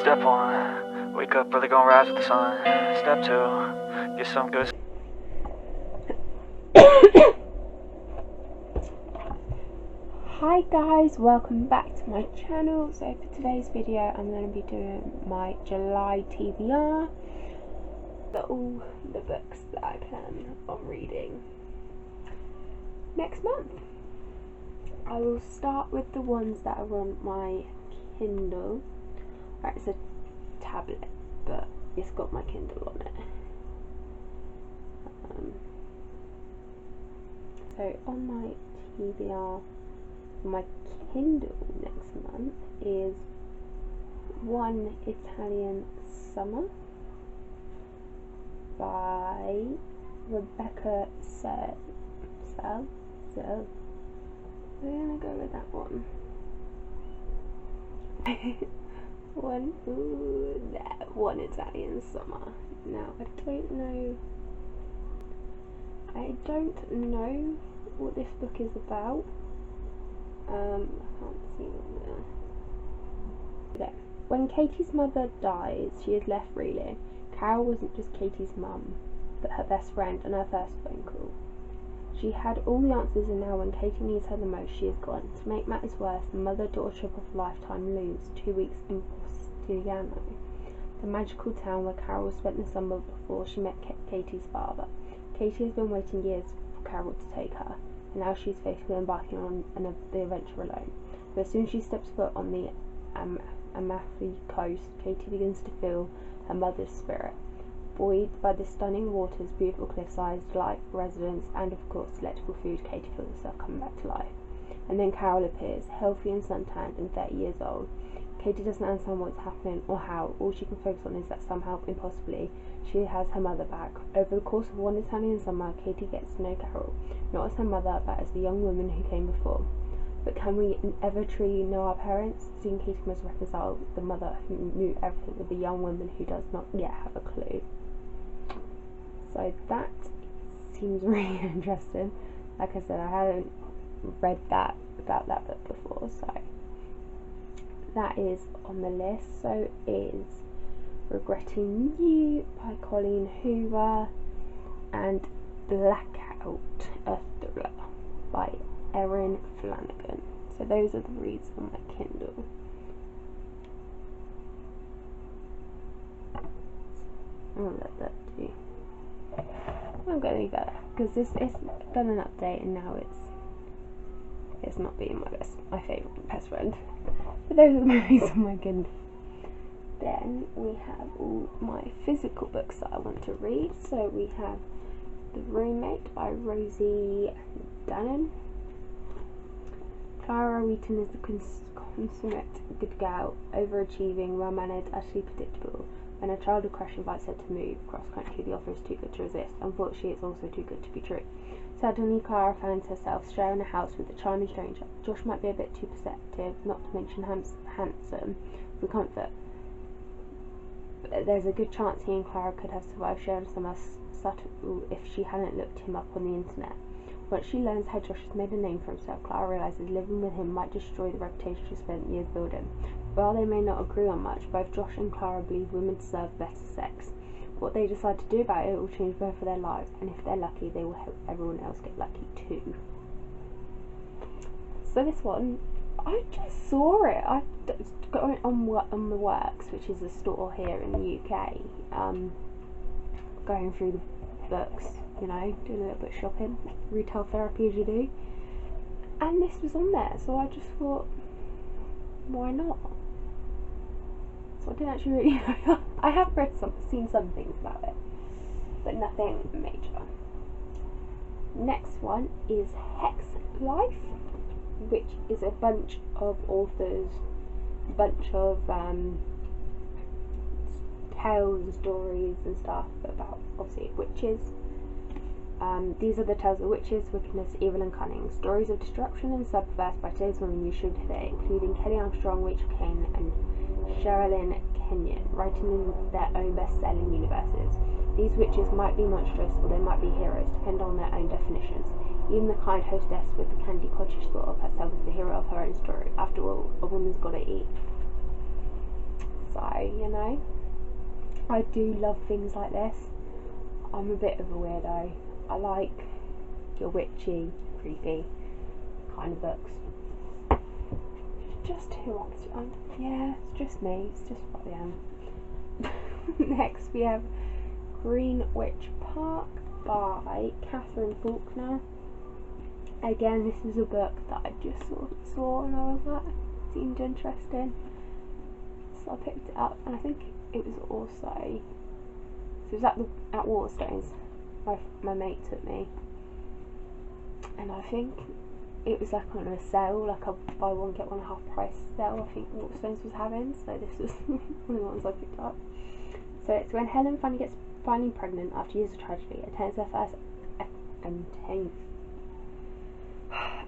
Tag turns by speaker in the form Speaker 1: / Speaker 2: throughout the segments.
Speaker 1: Step 1, wake up early, gonna rise with the sun. Step 2, get some good.
Speaker 2: Hi guys, welcome back to my channel. So for today's video I'm going to be doing my July TBR, all the books that I plan on reading next month. I will start with the ones that are on my Kindle. Right, it's a tablet, but it's got my Kindle on it. So on my TBR, my Kindle next month is One Italian Summer by Rebecca Serle. We're gonna go with that one. One Italian Summer. Now I don't know what this book is about. I can't see it there. When Katie's mother dies, she is left reeling. Carol wasn't just Katie's mum, but her best friend and her first phone call. She had all the answers, and now when Katie needs her the most, she is gone. To make matters worse, the mother-daughter trip of a lifetime looms 2 weeks in Montefiore, the magical town where Carol spent the summer before she met Katie's father. Katie has been waiting years for Carol to take her, and now she is faced with embarking on the adventure alone. But as soon as she steps foot on the Amalfi coast, Katie begins to feel her mother's spirit. Buoyed by the stunning waters, beautiful cliffsides, delightful residents, and of course delectable food, Katie feels herself coming back to life. And then Carol appears, healthy and suntanned and 30 years old. Katie doesn't understand what's happening or how. All she can focus on is that somehow, impossibly, she has her mother back. Over the course of One Italian Summer, Katie gets to know Carol, not as her mother, but as the young woman who came before. But can we ever truly know our parents? Soon Katie must reconcile the mother who knew everything with the young woman who does not yet have a clue. So that seems really interesting. Like I said, I hadn't read that about that book before, so that is on the list. So is Regretting You by Colleen, Hoover, and Blackout, a thriller by Erin, Flanagan. So those are the reads on my Kindle. I'll let that do. I'm going to leave that because it's done an update and now it's not being my favourite best friend. But those are the movies on my Kindle. Then we have all my physical books that I want to read. So we have The Roommate by Rosie and Danan. Clara Wheaton is the consummate good girl, overachieving, well-mannered, utterly predictable. When a childhood crush invites her to move cross-country, the offer is too good to resist. Unfortunately, it's also too good to be true. Suddenly, Clara finds herself sharing a house with a charming stranger. Josh might be a bit too perceptive, not to mention handsome, for comfort. But there's a good chance he and Clara could have survived sharing summer subtle if she hadn't looked him up on the internet. Once she learns how Josh has made a name for himself, Clara realises living with him might destroy the reputation she spent years building. While they may not agree on much, both Josh and Clara believe women deserve better sex. What they decide to do about it will change both of their lives, and if they're lucky, they will help everyone else get lucky too. So this one, I just saw it. I got it on the Works, which is a store here in the UK. Going through the books, you know, doing a little bit of shopping, retail therapy as you do. And this was on there, so I just thought, why not? So I didn't actually really know. I have seen some things about it, but nothing major. Next one is Hex Life, which is a bunch of authors, bunch of tales and stories and stuff about, obviously, witches. These are the tales of witches, wickedness, evil and cunning. Stories of destruction and subverse by today's women you should hear, including Kelly Armstrong, Rachel Kane and Sherilyn Kenyon, writing in their own best-selling universes. These witches might be monstrous or they might be heroes, depending on their own definitions. Even the kind hostess with the candy cottage thought of herself as the hero of her own story. After all, a woman's gotta eat. So you know? I do love things like this. I'm a bit of a weirdo. I like your witchy, creepy kind of books. Just who wants to? Yeah, it's just me. It's just what I am. Next we have Greenwich Park by Katherine Faulkner. Again, this is a book that I just saw and I was like, it seemed interesting. So I picked it up, and I think it was also, so it was at Waterstones. My mate took me, and I think it was like on a sale, like a buy one get one half price sale. I think Waterstones was having, so this was one of the ones I picked up. So it's when Helen finally pregnant after years of tragedy, attends her first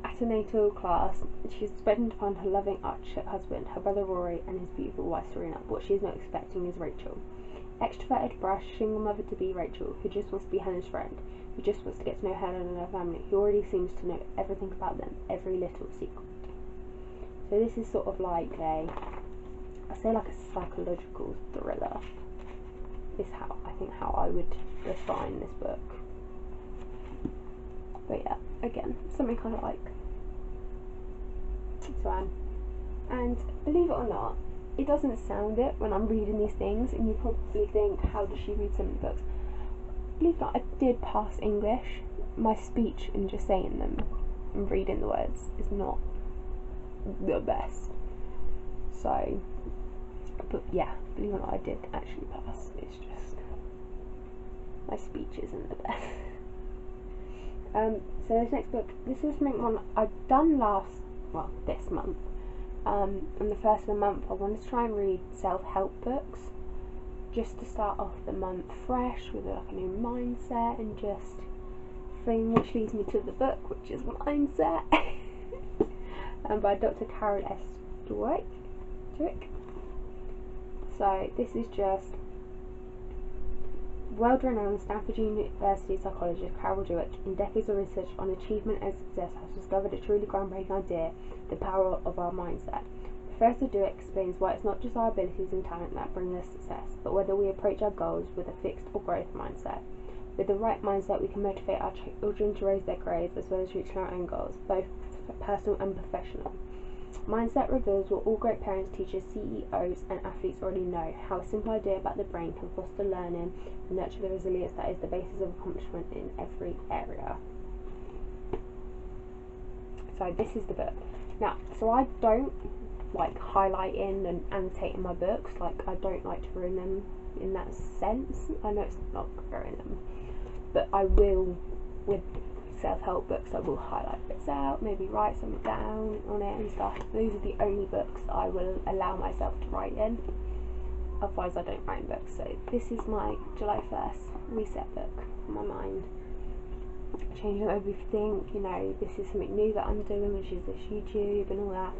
Speaker 2: antenatal class. She's expecting to find her loving arch husband, her brother Rory, and his beautiful wife Serena. What she is not expecting is Rachel. Extroverted, brash, single mother-to-be Rachel, who just wants to be Helen's friend, who just wants to get to know Helen and her family, who already seems to know everything about them, every little secret. So this is sort of like I say like a psychological thriller, is how I would define this book. But yeah, again, something kind of like Swan. And believe it or not, it doesn't sound it when I'm reading these things, and you probably think, how does she read so many books? Believe it or not, I did pass English. My speech and just saying them and reading the words is not the best. So, but yeah, believe it or not, I did actually pass. It's just my speech isn't the best. So this next book, this is something one I've done this month. On the first of the month, I wanted to try and read self-help books, just to start off the month fresh with like a new mindset and just thing, which leads me to the book, which is Mindset, by Dr. S.Dweck. So this is just world-renowned Stanford University psychologist S.Dweck, in decades of research on achievement and success, has discovered a truly groundbreaking idea: the power of our mindset. Professor S.Dweck explains why it's not just our abilities and talent that bring us success, but whether we approach our goals with a fixed or growth mindset. With the right mindset, we can motivate our children to raise their grades as well as reaching our own goals, both personal and professional. Mindset reveals what all great parents, teachers, CEOs and athletes already know: how a simple idea about the brain can foster learning and nurture the resilience that is the basis of accomplishment in every area. So this is the book. Now, so I don't like highlighting and annotating my books, like I don't like to ruin them in that sense. I know it's not ruining them, but I will, with self-help books, I will highlight bits out, maybe write something down on it and stuff. These are the only books I will allow myself to write in, otherwise I don't write in books. So this is my July 1st reset book for my mind, changing everything, you know, this is something new that I'm doing, which is this YouTube and all that,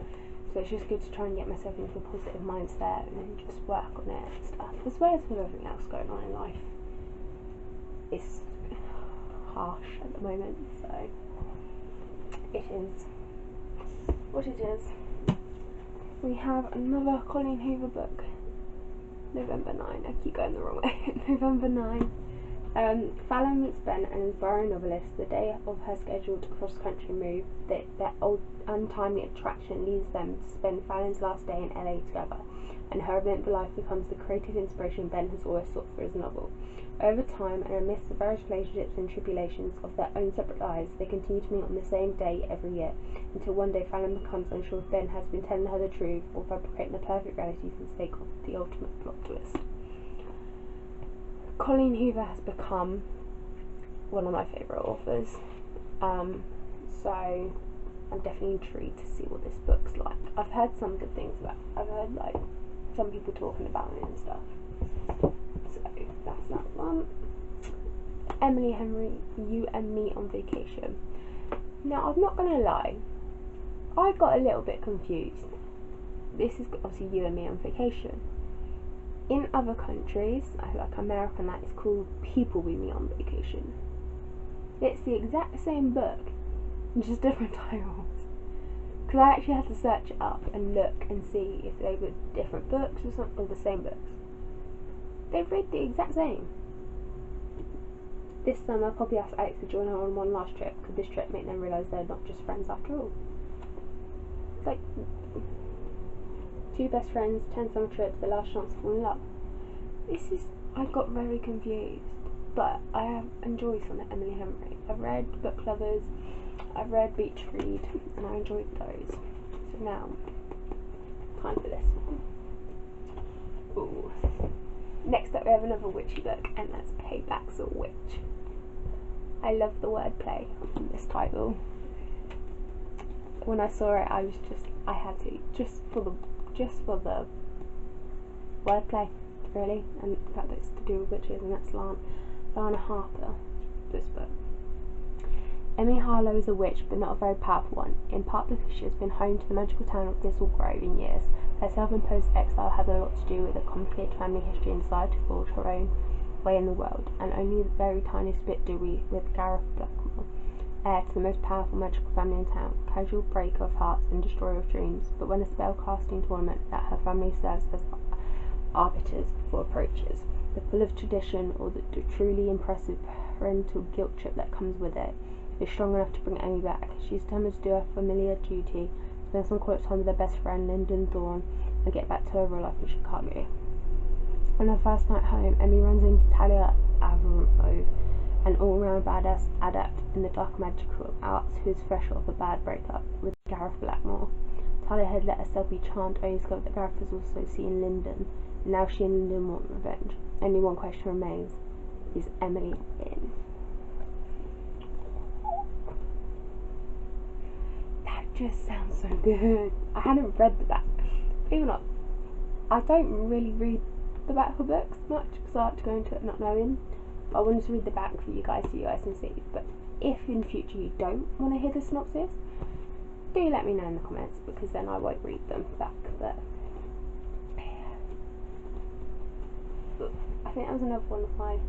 Speaker 2: so it's just good to try and get myself into a positive mindset and then just work on it and stuff, as well as with everything else going on in life. It's harsh at the moment, so it is what it is. We have another Colleen Hoover book, November 9. I keep going the wrong way. November 9. Fallon meets Ben and his borough novelist the day of her scheduled cross-country move. Their old untimely attraction leads them to spend Fallon's last day in LA together, and her eventful life becomes the creative inspiration Ben has always sought for his novel. Over time, and amidst the various relationships and tribulations of their own separate lives, they continue to meet on the same day every year, until one day Fallon becomes unsure if Ben has been telling her the truth or fabricating the perfect reality for the sake of the ultimate plot twist. Colleen Hoover has become one of my favourite authors, so I'm definitely intrigued to see what this book's like. I've heard some good things about it. I've heard like some people talking about it and stuff. So that's that one. Emily Henry, You and Me on Vacation. Now, I'm not gonna lie, I got a little bit confused. This is obviously You and Me on Vacation. In other countries, like America and that, it's called People We Meet on Vacation. It's the exact same book, just different titles. because I actually had to search it up and look and see if they were different books or something, or the same books. They read the exact same. This summer, Poppy asked Alex to join her on one last trip. Could this trip make them realise they're not just friends after all? It's like 2 best friends, 10 summer trips, the last chance to fall in love. I got very confused, but I have enjoyed some of Emily Henry. I've read Book Lovers, I've read Beach Read, and I enjoyed those. So now, time for this one. Ooh. Next up we have another witchy book, and that's Payback's a Witch. I love the wordplay on this title. When I saw it, I had to, just for the wordplay, really, and the fact that it's to do with witches, and that's Lana Harper, this book. Emmy Harlow is a witch, but not a very powerful one, in part because she has been home to the magical town of Thistle Grove in years. Her self-imposed exile has a lot to do with a complicated family history and desire to forge her own way in the world, and only the very tiniest bit do we with Gareth Blackmore, heir to the most powerful magical family in town, casual breaker of hearts and destroyer of dreams, but when a spell-casting tournament that her family serves as arbiters for approaches, the full of tradition or the truly impressive parental guilt trip that comes with it, is strong enough to bring Emmy back. She's determined to do her familiar duty, spend some quality time with her best friend Lyndon Thorne, and get back to her real life in Chicago. On her first night home, Emmy runs into Talia Avrove, an all-round badass adept in the dark magical arts who is fresh off a bad breakup with Gareth Blackmore. Talia had let herself be charmed, only discovered that Gareth has also seen Lyndon, and now she and Lyndon want revenge. Only one question remains: is Emily in? That just sounds so good. I hadn't read the back. Even not, I don't really read the back of books much because I like to go into it not knowing. But I wanted to read the back for you guys so you guys can see. But if in future you don't want to hear the synopsis, do let me know in the comments, because then I won't read them back. But I think that was another one of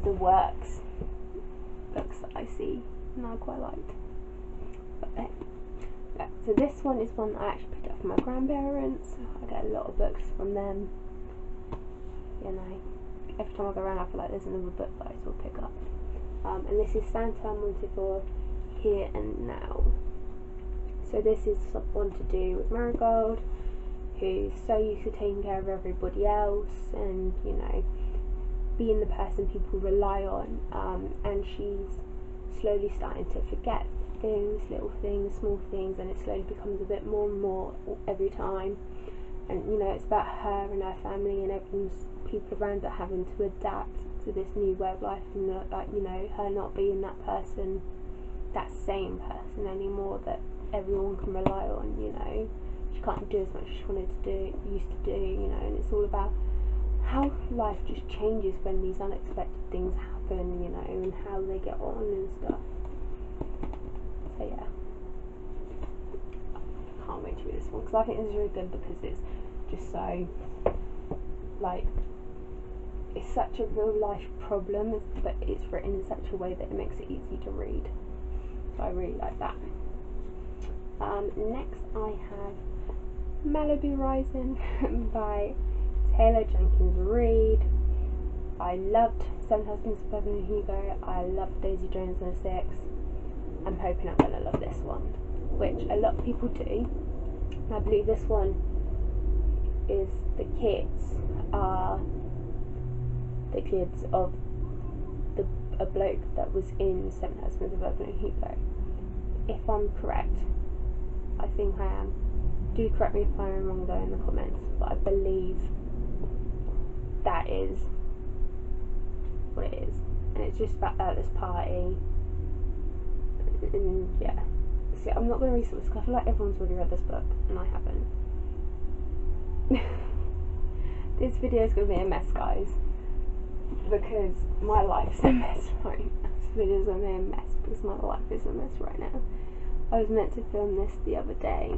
Speaker 2: the works books that I see and I quite liked. But so this one is one that I actually picked up from my grandparents. I get a lot of books from them. You know, every time I go around I feel like there's another book that I still pick up. And this is Santa Montefiore, Here and Now. So this is one to do with Marigold, who's so used to taking care of everybody else and, you know, being the person people rely on, and she's slowly starting to forget things, little things, small things, and it slowly becomes a bit more and more every time. And, you know, it's about her and her family and everyone's people around her having to adapt to this new way of life, and like, you know, her not being that person, that same person anymore that everyone can rely on. You know, she can't do as much as she used to do, you know, and it's all about how life just changes when these unexpected things happen, you know, and how they get on and stuff. So yeah, I can't wait to read this one because I think this is really good because it's just so, like, it's such a real life problem, but it's written in such a way that it makes it easy to read. So I really like that. Next I have Malibu Rising by Taylor Jenkins Reid. I loved Seven Husbands of Evelyn Hugo. I loved Daisy Jones and the Six. I'm hoping I'm going to love this one, which a lot of people do. And I believe this one is the kids of a bloke that was in Seven Husbands of Evelyn Hugo. If I'm correct, I think I am. Do correct me if I'm wrong though in the comments, but I believe that is what it is. And it's just about this party. And yeah. See, I'm not going to read this because I feel like everyone's already read this book and I haven't. This video is going to be a mess, guys, because my life's a mess right now. This video is going to be a mess because my life is a mess right now. I was meant to film this the other day,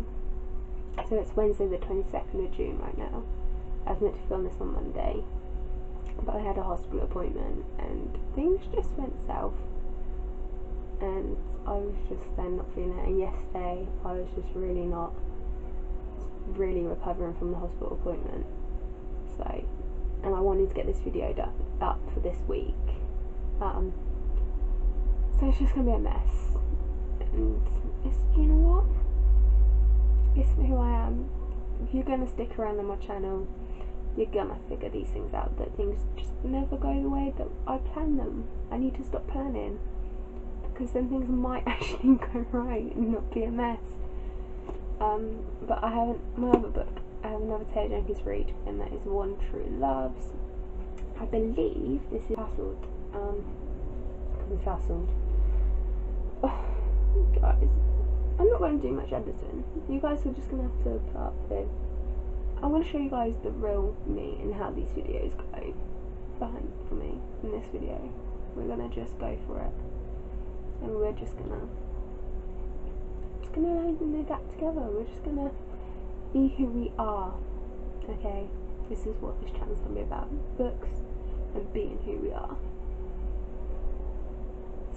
Speaker 2: so it's Wednesday the 22nd of June right now. I was meant to film this on Monday, but I had a hospital appointment and things just went south, and I was just then not feeling it, and yesterday I was just really recovering from the hospital appointment. So, and I wanted to get this video up for this week. So it's just gonna be a mess, and it's, you know what? It's who I am. If you're gonna stick around on my channel, you're gonna figure these things out, that things just never go the way that I plan them. I need to stop planning, because then things might actually go right and not be a mess. But I haven't, my other book, I have another Taylor Jenkins read, and that is One True Loves. I believe this is Flassled. Oh, guys, I'm not going to do much editing. You guys are just going to have to put up with. I want to show you guys the real me and how these videos go for me in this video. We're going to just go for it, and we're just going to adapt together. We're just going to be who we are. Okay, this is what this channel's going to be about: books and being who we are.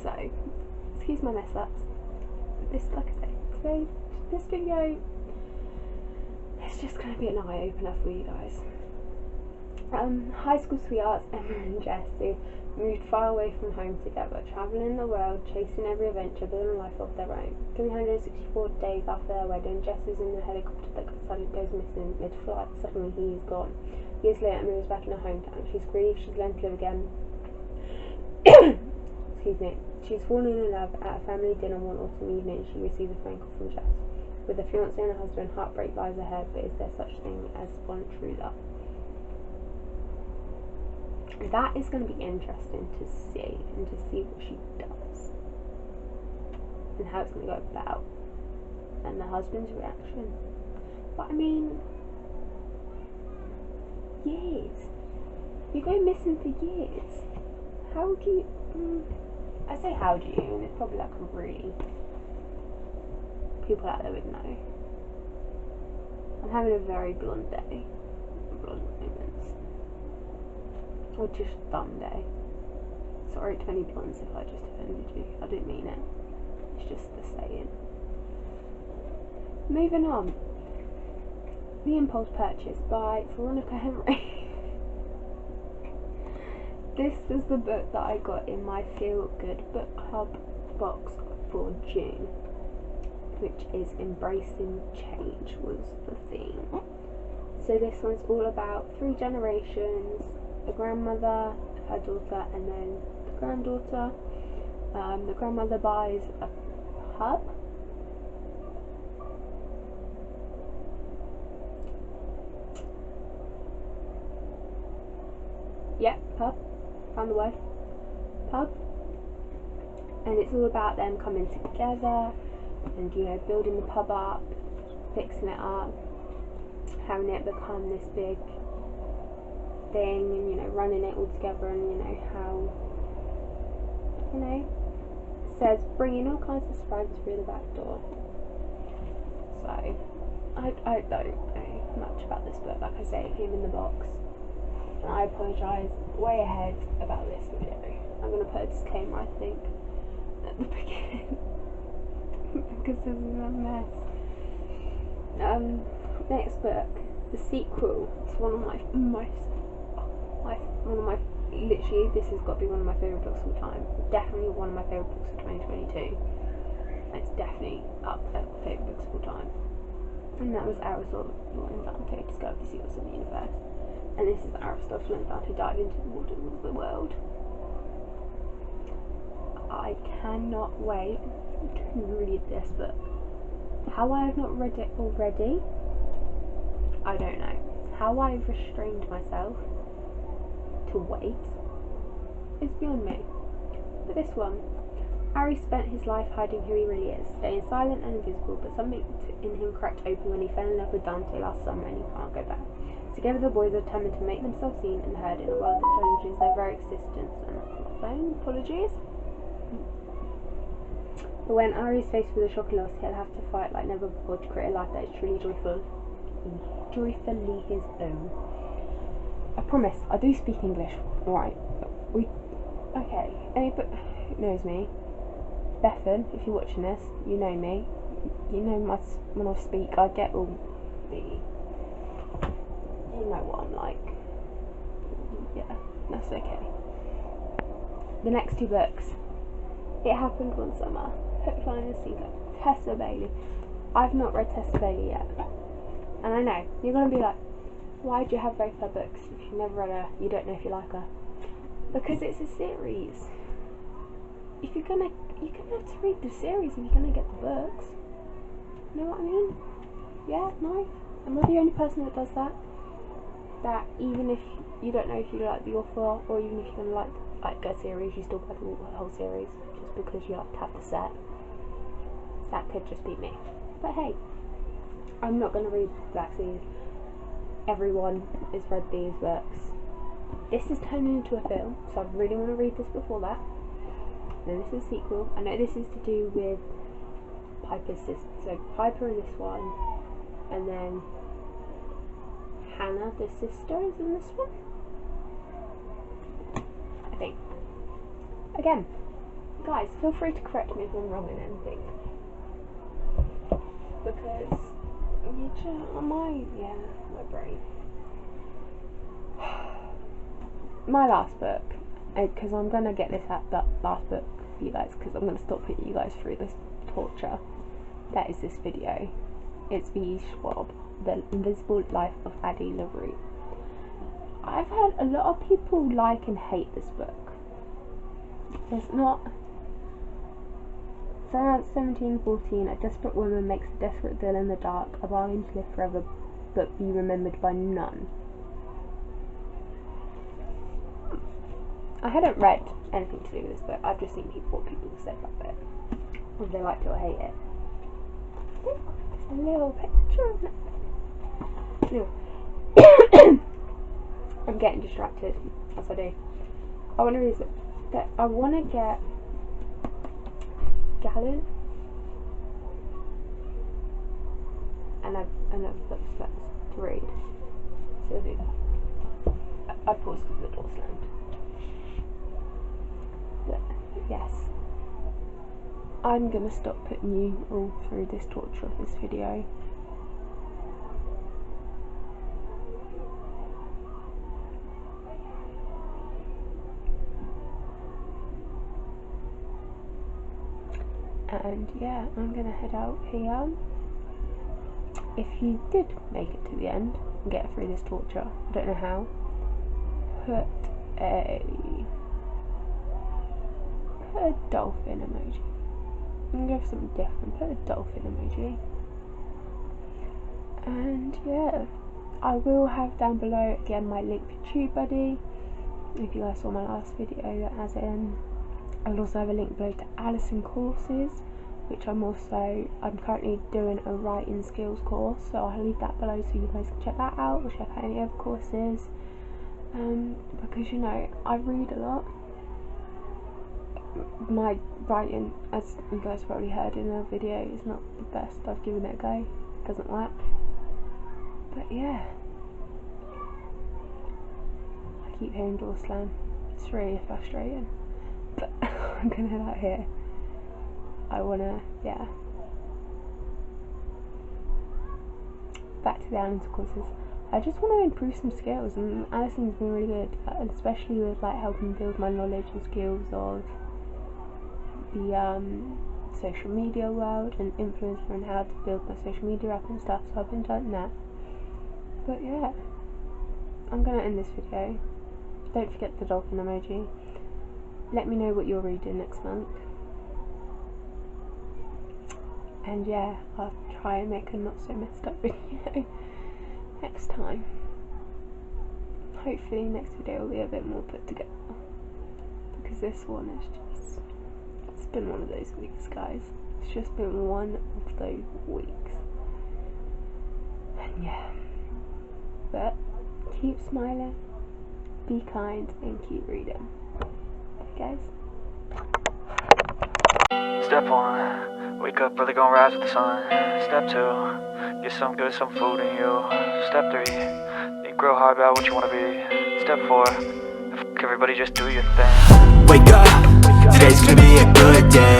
Speaker 2: So, excuse my mess ups. This, like I say, today, this video, it's just going to be an eye opener for you guys. High school sweethearts Emma and Jess, who moved far away from home together, travelling the world, chasing every adventure, building a life of their own. 364 days after their wedding, Jess is in the helicopter that suddenly goes missing mid-flight. Suddenly he is gone. Years later, Emma is back in her hometown. She's grieved, she's learned to live again. Excuse me. She's fallen in love at a family dinner one autumn evening. She receives a phone call from Jess. With a fiancé and a husband, heartbreak lies ahead, but is there such thing as one true love? That is going to be interesting to see, and to see what she does, and how it's going to go about, and the husband's reaction. But I mean, years. You go missing for years. How do you... I say how do you, and it's probably like a really... people out there would know. I'm having a very blonde day. Blonde moments. Or just dumb day. Sorry to any blondes if I just offended you. I didn't mean it. It's just the saying. Moving on. The Impulse Purchase by Veronica Henry. This was the book that I got in my Feel Good Book Club box for June, which is Embracing Change was the theme. So this one's all about 3 generations, the grandmother, her daughter, and then the granddaughter. The grandmother buys a pub. Yep, pub. Found the word. Pub. And it's all about them coming together and, you know, building the pub up, fixing it up, having it become this big thing, and, you know, running it all together, and, you know, how, you know, says bringing all kinds of surprises through the back door. So I don't know much about this book. Like I say, it came in the box, and I apologise way ahead about this video. I'm going to put a disclaimer, I think, at the beginning because this is a mess. Next book, the sequel to one of my literally, this has got to be one of my favourite books of all time. Definitely one of my favourite books of 2022. It's definitely up there with favourite books of all time. And that was Aristotle and Dante discovered the secrets of the universe. And this is Aristotle and Dante dive into the waters of the world. I cannot wait to read this book. How I have not read it already, I don't know. How I've restrained myself to wait is beyond me. But this one, Ari spent his life hiding who he really is, staying silent and invisible, but something in him cracked open when he fell in love with Dante last summer, and he can't go back. Together the boys are determined to make themselves seen and heard in a world that challenges their very existence. And phone apologies. But when Ari is faced with a shocking loss, he'll have to fight like never before to create a life that is truly joyfully his own. I promise, I do speak English, right? Okay, anybody who knows me Bethan, if you're watching this, you know me. You know when I speak, I get all the... You know what I'm like. Yeah, that's okay. The next 2 books. It Happened One Summer. Hook, Line and Sinker. Tessa Bailey. I've not read Tessa Bailey yet. And I know, you're going to be like, why do you have both her books if you've never read her, you don't know if you like her? Because it's a series. If you're going to have to read the series if you're going to get the books. You know what I mean? Yeah, no. Am I the only person that does that? That even if you don't know if you like the author, or even if you're going to like a series, you still buy the whole series just because you like to have the set. That could just be me. But hey, I'm not going to read Black Seas. Everyone has read these books. This is turning into a film, so I really want to read this before that. Then this is a sequel. I know this is to do with Piper's sister. So Piper in this one, and then Hannah, the sister, is in this one. I think. Again, guys, feel free to correct me if I'm wrong in anything. Because my brain. My last book, because I'm gonna get this at that last book for you guys, because I'm gonna stop putting you guys through this torture. That is this video. It's V. Schwab, The Invisible Life of Addie LaRue. I've heard a lot of people like and hate this book. It's not. Around 1714, a desperate woman makes a desperate deal in the dark, a bargain to live forever but be remembered by none. I hadn't read anything to do with this book, I've just seen what people have said about it. Whether they liked it or hate it. There's a little picture of it. Anyway. I'm getting distracted, as I do. I want to read this. I want to get Gallant and I've got the to read, so I'll do that. I paused because the door slammed. But yes, I'm gonna stop putting you all through this torture of this video. And yeah, I'm gonna head out here. If you did make it to the end and get through this torture, I don't know how, put a dolphin emoji. I'm gonna go for something different. Put a dolphin emoji. And yeah, I will have down below again my link to TubeBuddy. If you guys saw my last video, as in. I'll also have a link below to Alison courses, which I'm currently doing a writing skills course, so I'll leave that below so you guys can check that out, or check out any other courses, because you know, I read a lot. My writing, as you guys probably heard in a video, is not the best. I've given it a go, it doesn't work, but yeah, I keep hearing door slam, it's really frustrating. But I'm gonna head out here. I wanna, yeah. Back to the Alison courses. I just want to improve some skills, and Alison's been really good, especially with like helping build my knowledge and skills of the social media world and influencer and how to build my social media app and stuff. So I've been doing that. But yeah, I'm gonna end this video. Don't forget the dolphin emoji. Let me know what you're reading next month. And yeah, I'll try and make a not so messed up video next time. Hopefully next video will be a bit more put together. Because this one is just... It's been one of those weeks, guys. It's just been one of those weeks. And yeah. But keep smiling, be kind, and keep reading. Guys.
Speaker 1: Step 1, wake up early, gonna rise with the sun. Step 2, get some food in you. Step 3, think real hard about what you wanna be. Step 4, everybody just do your thing.
Speaker 3: Wake up, today's gonna be a good day.